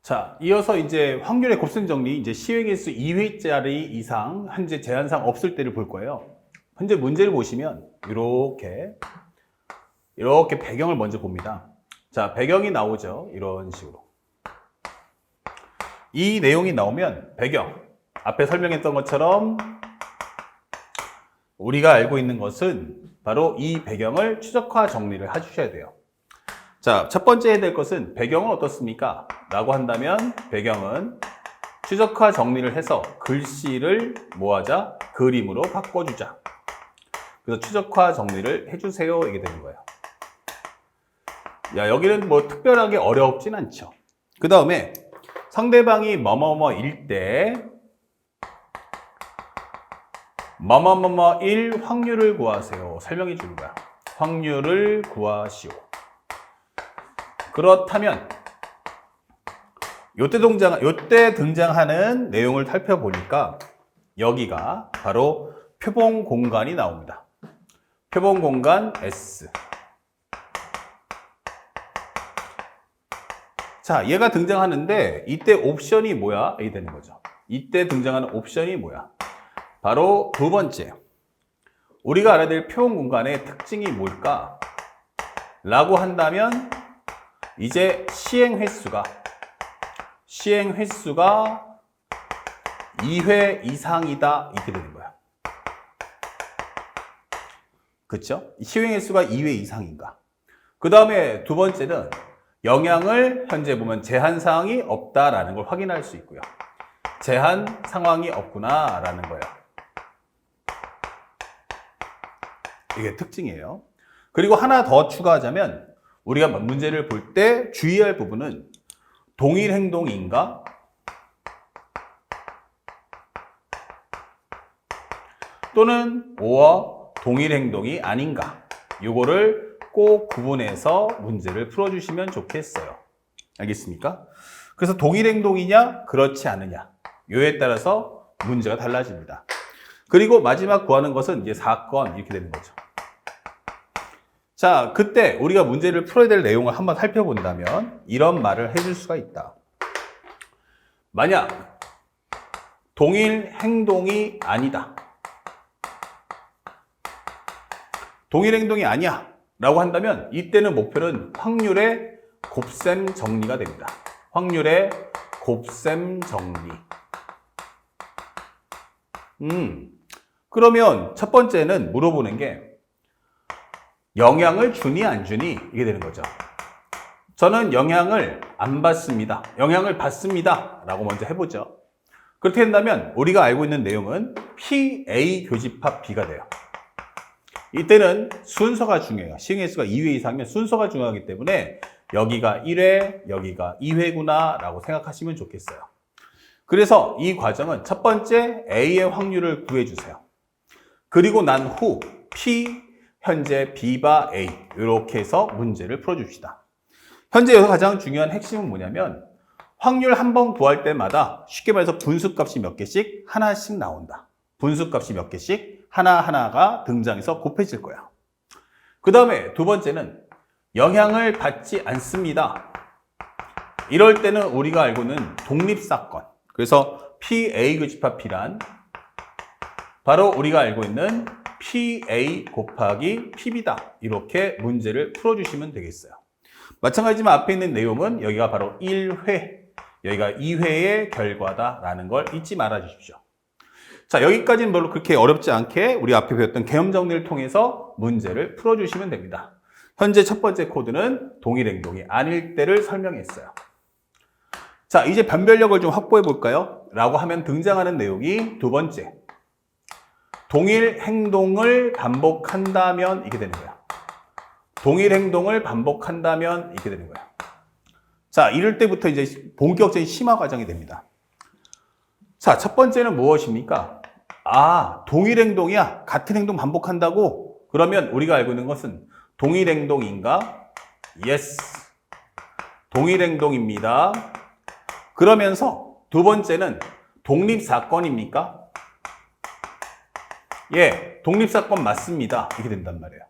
자, 이어서 이제 확률의 곱셈 정리, 이제 시행일수 2회짜리 이상, 현재 제한사항 없을 때를 볼 거예요. 현재 문제를 보시면, 이렇게 배경을 먼저 봅니다. 자, 배경이 나오죠. 이런 식으로. 이 내용이 나오면, 배경. 앞에 설명했던 것처럼, 우리가 알고 있는 것은 바로 이 배경을 추적화 정리를 해주셔야 돼요. 자, 첫 번째 해야 될 것은 배경은 어떻습니까? 라고 한다면 배경은 추적화 정리를 해서 글씨를 뭐하자? 그림으로 바꿔주자. 그래서 추적화 정리를 해주세요. 이게 되는 거예요. 야, 여기는 뭐 특별하게 어렵진 않죠. 그 다음에 상대방이 뭐뭐뭐일 때 뭐뭐뭐일 확률을 구하세요. 설명해 주는 거야. 확률을 구하시오. 그렇다면 요때 등장하는 내용을 살펴보니까 여기가 바로 표본 공간이 나옵니다. 표본 공간 S. 자, 얘가 등장하는데 이때 옵션이 뭐야? 이게 되는 거죠. 이때 등장하는 옵션이 뭐야? 바로 두 번째. 우리가 알아야 될 표본 공간의 특징이 뭘까? 라고 한다면 이제 시행 횟수가 2회 이상이다. 이렇게 되는 거야. 그쵸? 시행 횟수가 2회 이상인가. 그 다음에 두 번째는 영향을 현재 보면 제한 사항이 없다라는 걸 확인할 수 있고요. 제한 상황이 없구나라는 거예요. 이게 특징이에요. 그리고 하나 더 추가하자면 우리가 문제를 볼 때 주의할 부분은 동일 행동인가? 또는 오어 동일 행동이 아닌가? 요거를 꼭 구분해서 문제를 풀어주시면 좋겠어요. 알겠습니까? 그래서 동일 행동이냐? 그렇지 않느냐? 요에 따라서 문제가 달라집니다. 그리고 마지막 구하는 것은 이제 사건 이렇게 되는 거죠. 자, 그때 우리가 문제를 풀어야 될 내용을 한번 살펴본다면 이런 말을 해줄 수가 있다. 만약 동일 행동이 아니다. 동일 행동이 아니야 라고 한다면 이때는 목표는 확률의 곱셈 정리가 됩니다. 확률의 곱셈 정리. 그러면 첫 번째는 물어보는 게 영향을 주니 안 주니 이게 되는 거죠. 저는 영향을 안 받습니다. 영향을 받습니다. 라고 먼저 해보죠. 그렇게 된다면 우리가 알고 있는 내용은 PA 교집합 B가 돼요. 이때는 순서가 중요해요. 시행횟수가 2회 이상이면 순서가 중요하기 때문에 여기가 1회, 여기가 2회구나 라고 생각하시면 좋겠어요. 그래서 이 과정은 첫 번째 A의 확률을 구해주세요. 그리고 난 후 P 현재 B바 A 이렇게 해서 문제를 풀어줍시다. 현재 여기서 가장 중요한 핵심은 뭐냐면 확률 한 번 구할 때마다 쉽게 말해서 분수값이 몇 개씩 하나씩 나온다. 분수값이 몇 개씩 하나하나가 등장해서 곱해질 거야. 그 다음에 두 번째는 영향을 받지 않습니다. 이럴 때는 우리가 알고 있는 독립사건. 그래서 PA 교집합 B란 바로 우리가 알고 있는 PA 곱하기 PB다. 이렇게 문제를 풀어주시면 되겠어요. 마찬가지지만 앞에 있는 내용은 여기가 바로 1회, 여기가 2회의 결과다라는 걸 잊지 말아 주십시오. 자, 여기까지는 별로 그렇게 어렵지 않게 우리 앞에 배웠던 개념 정리를 통해서 문제를 풀어주시면 됩니다. 현재 첫 번째 코드는 동일 행동이 아닐 때를 설명했어요. 자, 이제 변별력을 좀 확보해 볼까요? 라고 하면 등장하는 내용이 두 번째. 동일 행동을 반복한다면 이렇게 되는 거야. 동일 행동을 반복한다면 이렇게 되는 거야. 자, 이럴 때부터 이제 본격적인 심화 과정이 됩니다. 자, 첫 번째는 무엇입니까? 아, 동일 행동이야. 같은 행동 반복한다고? 그러면 우리가 알고 있는 것은 동일 행동인가? Yes. 동일 행동입니다. 그러면서 두 번째는 독립사건입니까? 예, 독립사건 맞습니다. 이렇게 된단 말이에요.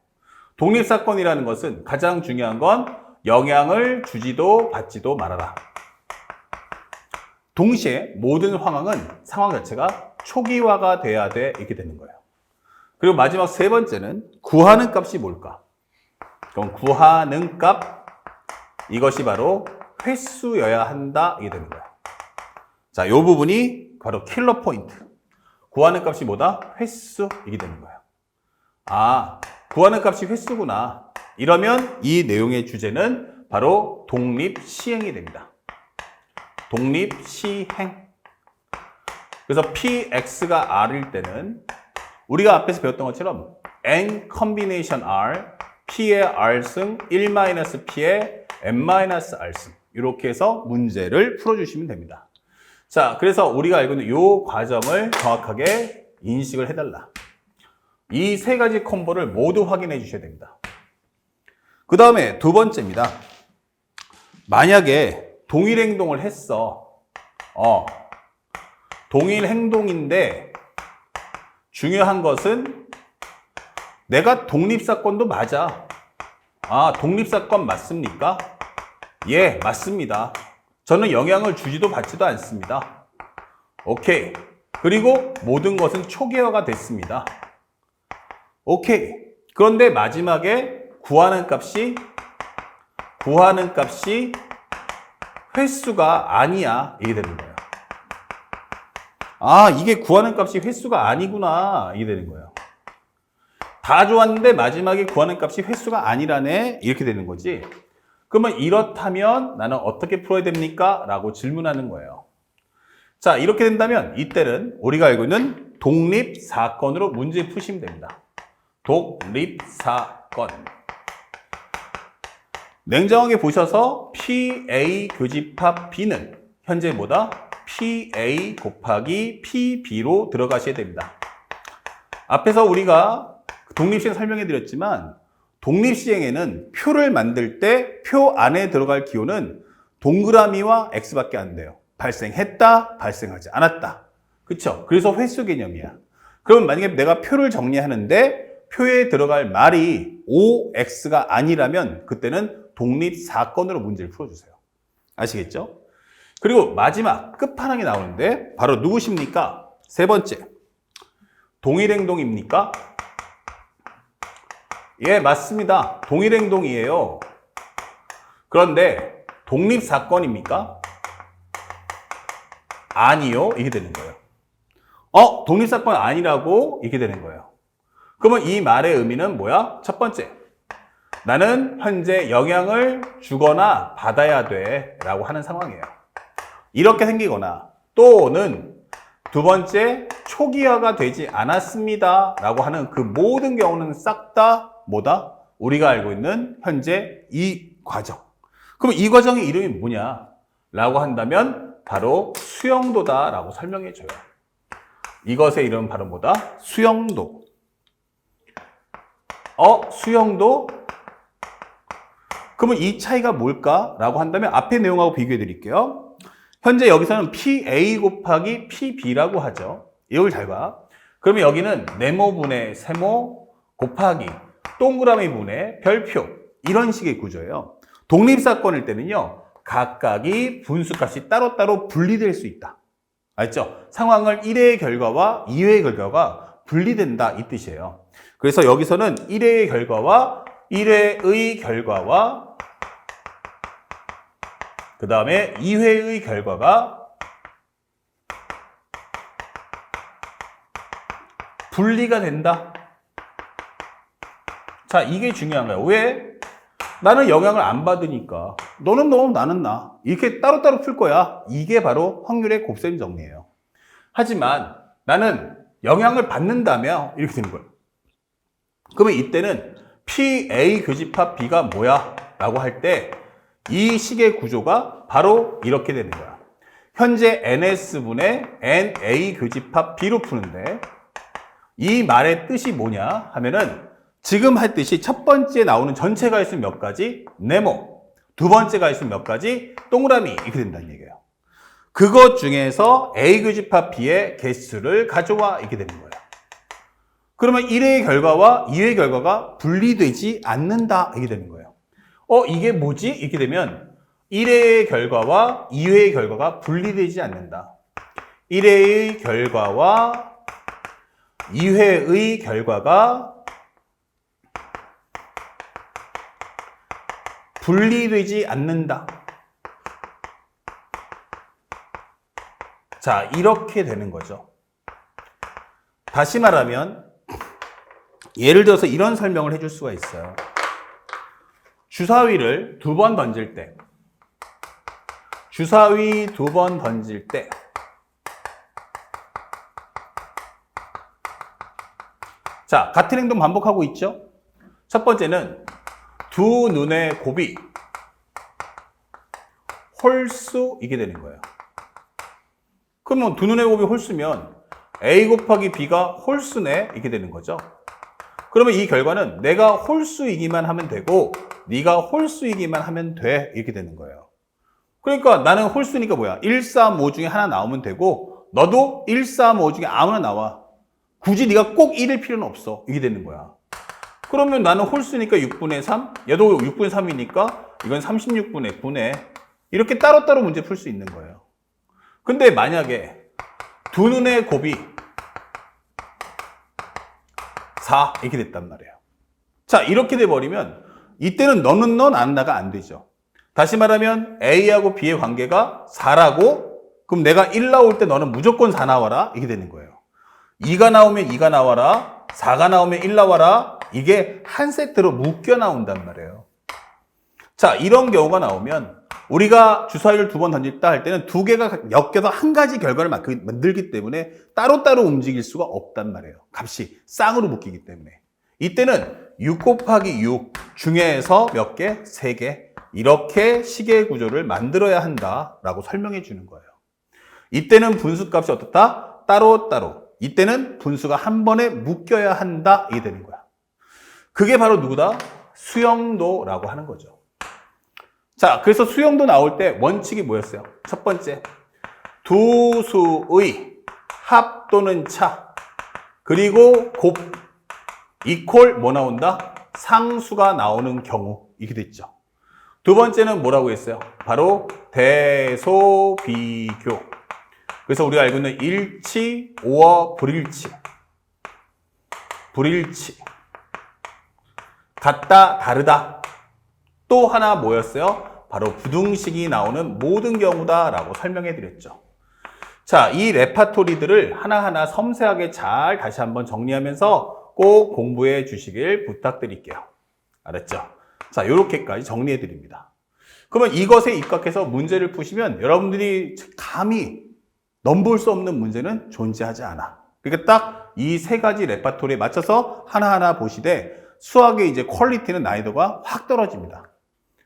독립사건이라는 것은 가장 중요한 건 영향을 주지도 받지도 말아라. 동시에 모든 상황 자체가 초기화가 돼야 돼. 이렇게 되는 거예요. 그리고 마지막 세 번째는 구하는 값이 뭘까? 그럼 구하는 값, 이것이 바로 횟수여야 한다. 이게 되는 거예요. 자, 이 부분이 바로 킬러 포인트. 구하는 값이 뭐다? 횟수. 이게 되는 거예요. 아, 구하는 값이 횟수구나. 이러면 이 내용의 주제는 바로 독립시행이 됩니다. 독립시행. 그래서 Px가 R일 때는 우리가 앞에서 배웠던 것처럼 N combination R, P의 R승, 1-P의 N-R승. 이렇게 해서 문제를 풀어주시면 됩니다. 자, 그래서 우리가 알고 있는 이 과정을 정확하게 인식을 해달라. 이 세 가지 콤보를 모두 확인해 주셔야 됩니다. 그 다음에 두 번째입니다. 만약에 동일 행동을 했어. 동일 행동인데 중요한 것은 내가 독립사건도 맞아. 아, 독립사건 맞습니까? 예, 맞습니다. 저는 영향을 주지도 받지도 않습니다. 오케이. 그리고 모든 것은 초기화가 됐습니다. 오케이. 그런데 마지막에 구하는 값이 횟수가 아니야. 이게 되는 거예요. 아, 이게 구하는 값이 횟수가 아니구나. 이게 되는 거예요. 다 좋았는데 마지막에 구하는 값이 횟수가 아니라네. 이렇게 되는 거지. 그러면 이렇다면 나는 어떻게 풀어야 됩니까? 라고 질문하는 거예요. 자, 이렇게 된다면 이때는 우리가 알고 있는 독립사건으로 문제 푸시면 됩니다. 독립사건. 냉정하게 보셔서 PA 교집합 B는 현재 뭐다? PA 곱하기 PB로 들어가셔야 됩니다. 앞에서 우리가 독립시행 설명해 드렸지만 독립시행에는 표를 만들 때 표 안에 들어갈 기호는 동그라미와 X밖에 안 돼요. 발생했다, 발생하지 않았다. 그쵸? 그래서 횟수 개념이야. 그럼 만약에 내가 표를 정리하는데 표에 들어갈 말이 OX가 아니라면 그때는 독립사건으로 문제를 풀어주세요. 아시겠죠? 그리고 마지막 끝판왕이 나오는데 바로 누구십니까? 세 번째. 동일행동입니까? 예, 맞습니다. 동일행동이에요. 그런데 독립사건입니까? 아니요. 이게 되는 거예요. 독립사건 아니라고 이게 되는 거예요. 그러면 이 말의 의미는 뭐야? 첫 번째. 나는 현재 영향을 주거나 받아야 돼 라고 하는 상황이에요. 이렇게 생기거나 또는 두 번째 초기화가 되지 않았습니다 라고 하는 그 모든 경우는 싹 다 뭐다? 우리가 알고 있는 현재 이 과정. 그럼 이 과정의 이름이 뭐냐? 라고 한다면 바로 수용도다 라고 설명해 줘요. 이것의 이름은 바로 뭐다? 수용도. 수용도? 그러면 이 차이가 뭘까? 라고 한다면 앞의 내용하고 비교해 드릴게요. 현재 여기서는 PA 곱하기 PB라고 하죠. 이걸 잘 봐. 그러면 여기는 네모분의 세모 곱하기 동그라미 분의 별표. 이런 식의 구조예요. 독립사건일 때는요. 각각이 분수값이 따로따로 분리될 수 있다. 알죠? 상황을 1회의 결과와 2회의 결과가 분리된다. 이 뜻이에요. 그래서 여기서는 1회의 결과와 1회의 결과와 그 다음에 2회의 결과가 분리가 된다. 자, 이게 중요한 거예요. 왜? 나는 영향을 안 받으니까 너는 너, 나는 나. 이렇게 따로따로 풀 거야. 이게 바로 확률의 곱셈 정리예요. 하지만 나는 영향을 받는다며 이렇게 되는 거예요. 그러면 이때는 PA 교집합 B가 뭐야? 라고 할 때 이 식의 구조가 바로 이렇게 되는 거야. 현재 NS분의 NA 교집합 B로 푸는데 이 말의 뜻이 뭐냐 하면은 지금 할 뜻이 첫 번째 나오는 전체가 있으면 몇 가지? 네모. 두 번째가 있으면 몇 가지? 동그라미. 이렇게 된다는 얘기예요. 그것 중에서 A 교집합 B의 개수를 가져와. 이렇게 되는 거예요. 그러면 1회의 결과와 2회의 결과가 분리되지 않는다. 이게 되는 거예요. 이게 뭐지? 이렇게 되면 1회의 결과와 2회의 결과가 분리되지 않는다. 1회의 결과와 2회의 결과가 분리되지 않는다. 자, 이렇게 되는 거죠. 다시 말하면 예를 들어서 이런 설명을 해줄 수가 있어요. 주사위를 2번 던질 때 주사위 2번 던질 때 자, 같은 행동 반복하고 있죠? 첫 번째는 두 눈의 곱이 홀수 이게 되는 거예요. 그러면 두 눈의 곱이 홀수면 A 곱하기 B가 홀수네 이게 되는 거죠. 그러면 이 결과는 내가 홀수이기만 하면 되고 네가 홀수이기만 하면 돼 이렇게 되는 거예요. 그러니까 나는 홀수니까 뭐야? 1, 3, 5 중에 하나 나오면 되고 너도 1, 3, 5 중에 아무나 나와. 굳이 네가 꼭 1일 필요는 없어. 이게 되는 거야. 그러면 나는 홀수니까 6분의 3, 얘도 6분의 3이니까 이건 36분의 9네. 이렇게 따로따로 문제 풀 수 있는 거예요. 근데 만약에 두 눈의 곱이 4 이렇게 됐단 말이에요. 자, 이렇게 돼버리면 이때는 너는 너 나는 나가 안 되죠. 다시 말하면 A하고 B의 관계가 4라고 그럼 내가 1 나올 때 너는 무조건 4 나와라 이게 되는 거예요. 2가 나오면 2가 나와라 4가 나오면 1 나와라 이게 한 세트로 묶여 나온단 말이에요. 자, 이런 경우가 나오면 우리가 주사위를 2번 던질다 할 때는 2개가 엮여서 한 가지 결과를 만들기 때문에 따로따로 움직일 수가 없단 말이에요. 값이 쌍으로 묶이기 때문에. 이때는 6 곱하기 6 중에서 몇 개? 3개. 이렇게 식의 구조를 만들어야 한다라고 설명해 주는 거예요. 이때는 분수값이 어떻다? 따로따로. 이때는 분수가 한 번에 묶여야 한다. 이게 되는 거야. 그게 바로 누구다? 수영도라고 하는 거죠. 자, 그래서 수영도 나올 때 원칙이 뭐였어요? 첫 번째, 두 수의 합 또는 차, 그리고 곱, 이퀄 뭐 나온다? 상수가 나오는 경우, 이렇게 됐죠. 두 번째는 뭐라고 했어요? 바로 대소비교. 그래서 우리가 알고 있는 일치, 오어, 불일치. 불일치. 같다, 다르다. 또 하나 뭐였어요? 바로 부등식이 나오는 모든 경우다라고 설명해 드렸죠. 자, 이 레파토리들을 하나하나 섬세하게 잘 다시 한번 정리하면서 꼭 공부해 주시길 부탁드릴게요. 알았죠? 자, 이렇게까지 정리해 드립니다. 그러면 이것에 입각해서 문제를 푸시면 여러분들이 감히 넘볼 수 없는 문제는 존재하지 않아. 그러니까 딱 이 세 가지 레파토리에 맞춰서 하나하나 보시되 수학의 이제 퀄리티는 난이도가 확 떨어집니다.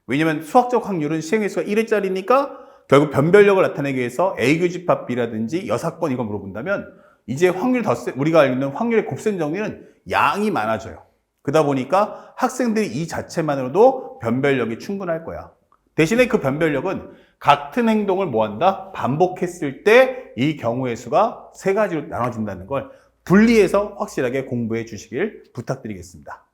왜냐면 수학적 확률은 시행횟수가 1회짜리니까 결국 변별력을 나타내기 위해서 A교집합 B라든지 여사건 이거 물어본다면 이제 확률 우리가 알고 있는 확률의 곱셈 정리는 양이 많아져요. 그러다 보니까 학생들이 이 자체만으로도 변별력이 충분할 거야. 대신에 그 변별력은 같은 행동을 뭐한다? 반복했을 때 이 경우의 수가 세 가지로 나눠진다는 걸 분리해서 확실하게 공부해 주시길 부탁드리겠습니다.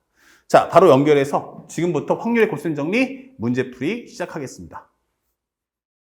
자, 바로 연결해서 지금부터 확률의 곱셈 정리 문제풀이 시작하겠습니다.